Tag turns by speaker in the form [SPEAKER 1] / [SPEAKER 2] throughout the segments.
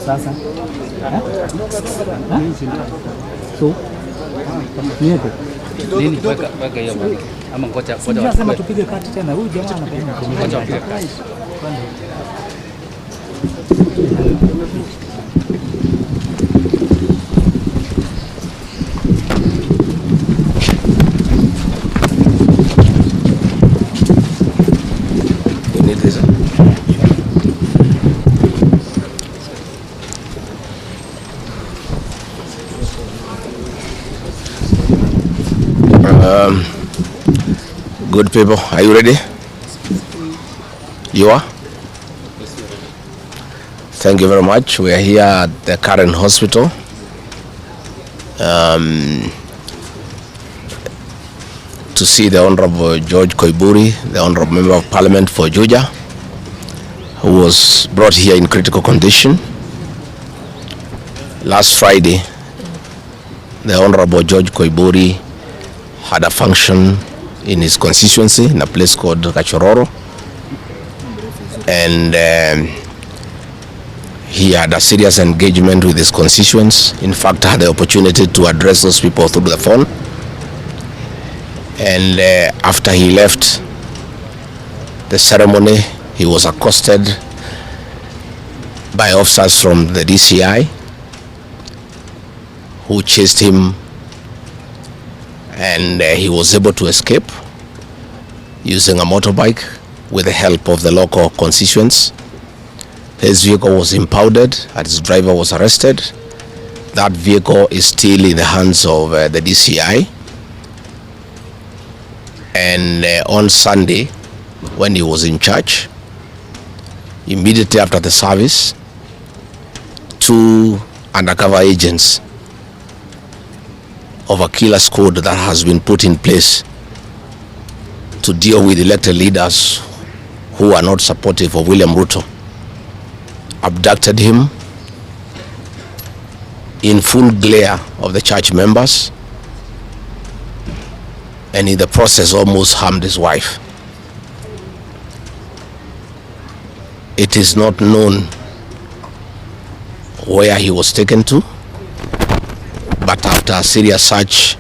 [SPEAKER 1] Sasa. So. Niete.
[SPEAKER 2] Nini weka hiyo bwana. Ama ngoja
[SPEAKER 1] sema tupige kati tena. Huyu jamaa anapenda
[SPEAKER 2] ngoja tupige kati.
[SPEAKER 3] Good people, are you ready? You are? Thank you very much. We are here at the current hospital. To see the Honorable George Koiburi, the Honorable Member of Parliament for Juja, who was brought here in critical condition. Last Friday, the Honorable George Koiburi had a function in his constituency in a place called Kachororo, and he had a serious engagement with his constituents. In fact, had the opportunity to address those people through the phone. And after he left the ceremony, he was accosted by officers from the DCI who chased him, and he was able to escape using a motorbike with the help of the local constituents. His vehicle was impounded and his driver was arrested. That vehicle is still in the hands of the DCI. And on Sunday, when he was in church, immediately after the service, 2 undercover agents of a killer squad that has been put in place to deal with elected leaders who are not supportive of William Ruto abducted him in full glare of the church members, and in the process almost harmed his wife. It is not known where he was taken to, but after a serious search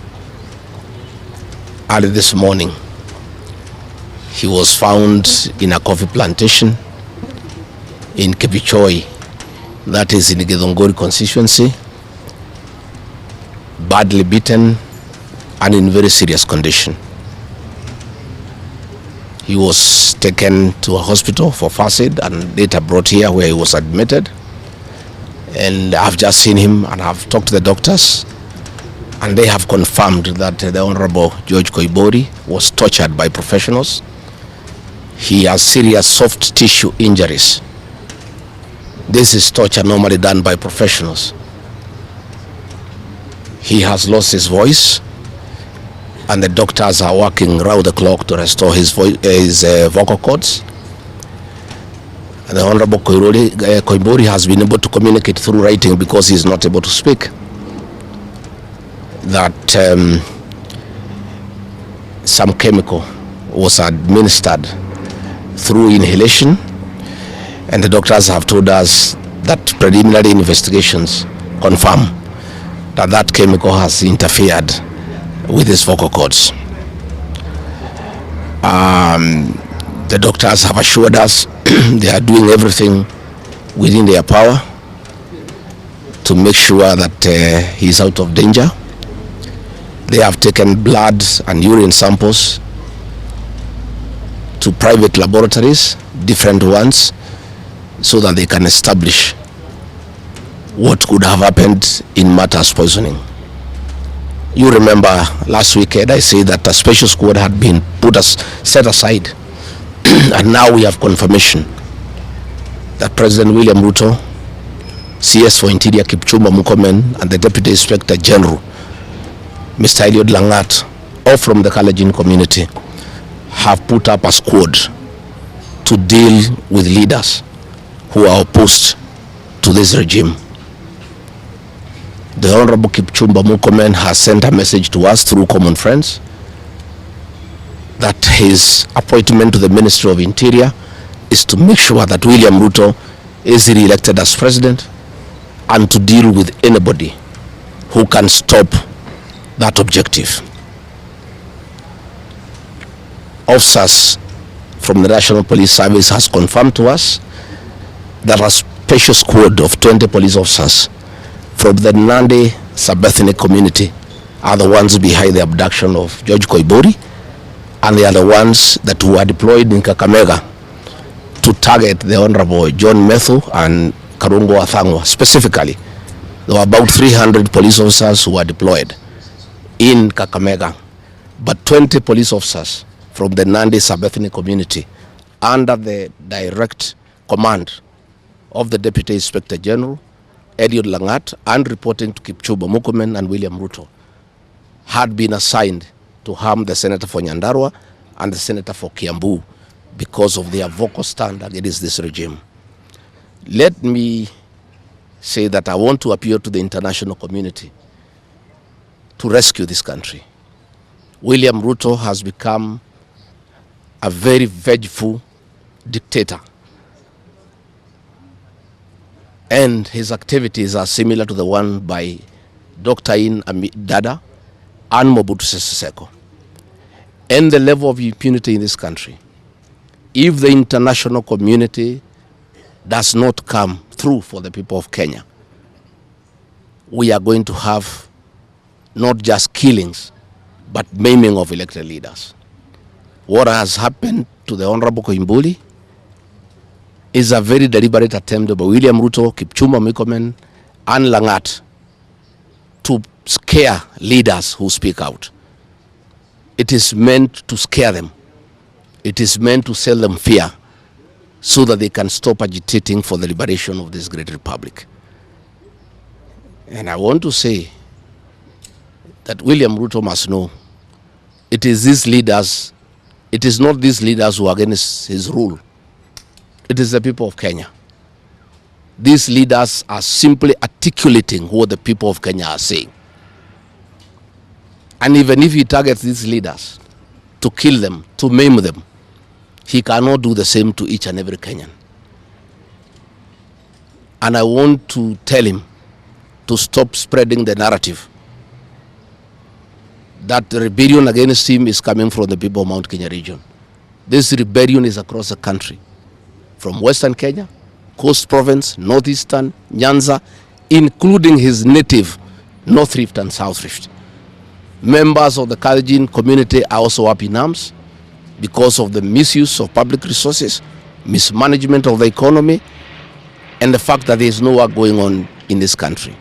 [SPEAKER 3] early this morning, he was found in a coffee plantation in Kibichoi, that is in the Githongori constituency, badly beaten and in very serious condition. He was taken to a hospital for first aid and later brought here where he was admitted. And I've just seen him and I've talked to the doctors, and they have confirmed that the Honorable George Koiburi was tortured by professionals. He has serious soft tissue injuries. This is torture normally done by professionals. He has lost his voice, and the doctors are working round the clock to restore his vocal cords. And the Honorable Koiburi has been able to communicate through writing because he is not able to speak. That some chemical was administered through inhalation, and the doctors have told us that preliminary investigations confirm that that chemical has interfered with his vocal cords. The doctors have assured us they are doing everything within their power to make sure that he is out of danger. They have taken blood and urine samples to private laboratories, different ones, so that they can establish what could have happened in matters poisoning. You remember last weekend I said that a special squad had been set aside and now we have confirmation that President William Ruto, CS for Interior Kipchumba Murkomen, and the Deputy Inspector General Mr. Eliud Langat, all from the Kalenjin community, have put up a squad to deal with leaders who are opposed to this regime. The Honorable Kipchumba Murkomen has sent a message to us through common friends that his appointment to the Ministry of Interior is to make sure that William Ruto is re-elected as president and to deal with anybody who can stop that objective. Officers from the National Police Service has confirmed to us that a special squad of 20 police officers from the Nandi sub-ethnic community are the ones behind the abduction of George Koibori, and they are the ones that were deployed in Kakamega to target the Honorable John Methu and Karungo Athangwa. Specifically, there were about 300 police officers who were deployed in Kakamega, but 20 police officers from the Nandi sub-ethnic community under the direct command of the Deputy Inspector General, Eliud Langat, and reporting to Kipchumba Murkomen and William Ruto, had been assigned to harm the Senator for Nyandarua and the Senator for Kiambu because of their vocal stand against this regime. Let me say that I want to appeal to the international community to rescue this country. William Ruto has become a very vengeful dictator, and his activities are similar to the one by Dr. Dada and Mobutu Sese Seko. And the level of impunity in this country, if the international community does not come through for the people of Kenya, we are going to have not just killings, but maiming of elected leaders. What has happened to the Honorable Koimburi is a very deliberate attempt by William Ruto, Kipchumba Murkomen, and Langat to scare leaders who speak out. It is meant to scare them. It is meant to sell them fear so that they can stop agitating for the liberation of this great republic. And I want to say that William Ruto must know it is these leaders, it is not these leaders who are against his rule. It is the people of Kenya. These leaders are simply articulating what the people of Kenya are saying. And even if he targets these leaders to kill them, to maim them, he cannot do the same to each and every Kenyan. And I want to tell him to stop spreading the narrative that the rebellion against him is coming from the people of Mount Kenya region. This rebellion is across the country, from Western Kenya, Coast Province, Northeastern, Nyanza, including his native North Rift and South Rift. Members of the Kalenjin community are also up in arms because of the misuse of public resources, mismanagement of the economy, and the fact that there is no work going on in this country.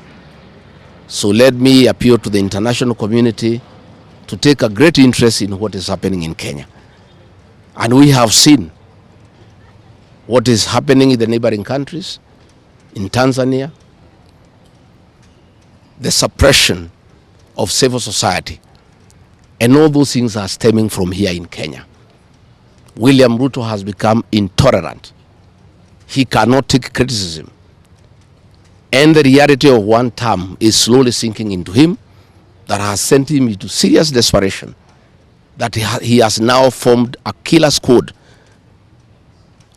[SPEAKER 3] So let me appeal to the international community to take a great interest in what is happening in Kenya. And we have seen what is happening in the neighboring countries, in Tanzania, the suppression of civil society, and all those things are stemming from here in Kenya. William Ruto has become intolerant. He cannot take criticism. And the reality of one term is slowly sinking into him, that has sent him into serious desperation, that he has now formed a killer squad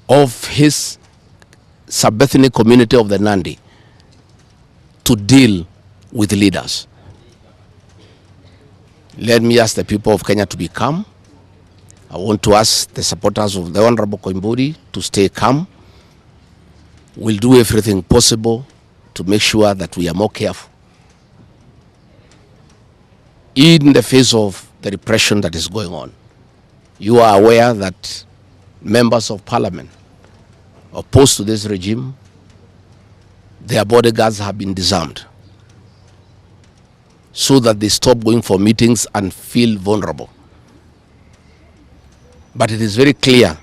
[SPEAKER 3] of his sub-ethnic community of the Nandi to deal with leaders. Let me ask the people of Kenya to be calm. I want to ask the supporters of the Honorable Koimburi to stay calm. We'll do everything possible to make sure that we are more careful in the face of the repression that is going on. You are aware that members of parliament opposed to this regime, their bodyguards have been disarmed so that they stop going for meetings and feel vulnerable. But it is very clear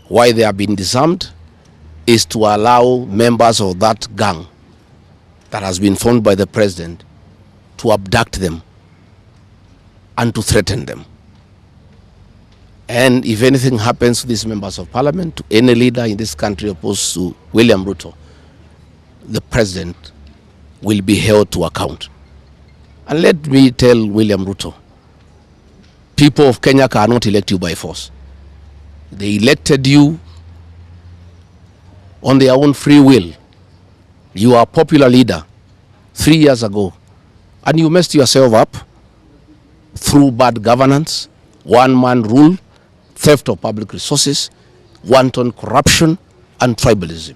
[SPEAKER 3] why they have been disarmed is to allow members of that gang that has been formed by the president to abduct them and to threaten them. And if anything happens to these members of parliament, to any leader in this country opposed to William Ruto, the president will be held to account. And let me tell William Ruto, people of Kenya cannot elect you by force. They elected you on their own free will. You are a popular leader 3 years ago, and you messed yourself up through bad governance, one-man rule, theft of public resources, wanton corruption, and tribalism.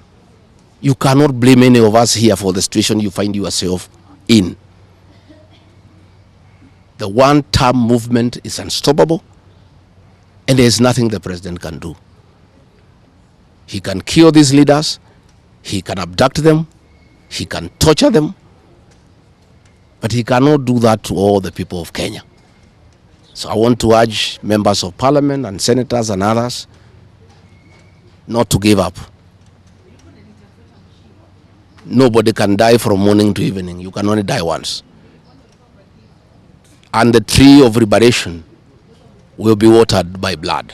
[SPEAKER 3] You cannot blame any of us here for the situation you find yourself in. The one-term movement is unstoppable, and there is nothing the president can do. He can kill these leaders, he can abduct them, he can torture them, but he cannot do that to all the people of Kenya. So I want to urge members of parliament and senators and others not to give up. Nobody can die from morning to evening. You can only die once. And the tree of liberation will be watered by blood.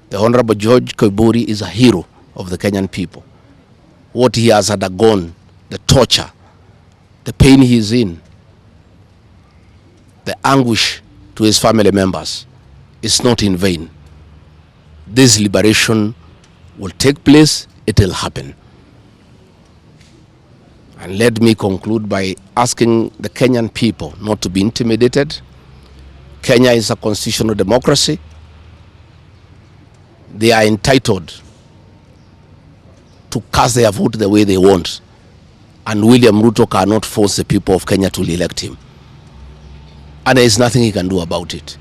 [SPEAKER 3] The Honorable George Koiburi is a hero of the Kenyan people. What he has undergone, the torture, the pain he is in, the anguish to his family members is not in vain. This liberation will take place, it will happen. And let me conclude by asking the Kenyan people not to be intimidated. Kenya is a constitutional democracy. They are entitled to cast their vote the way they want. And William Ruto cannot force the people of Kenya to elect him. And there is nothing he can do about it.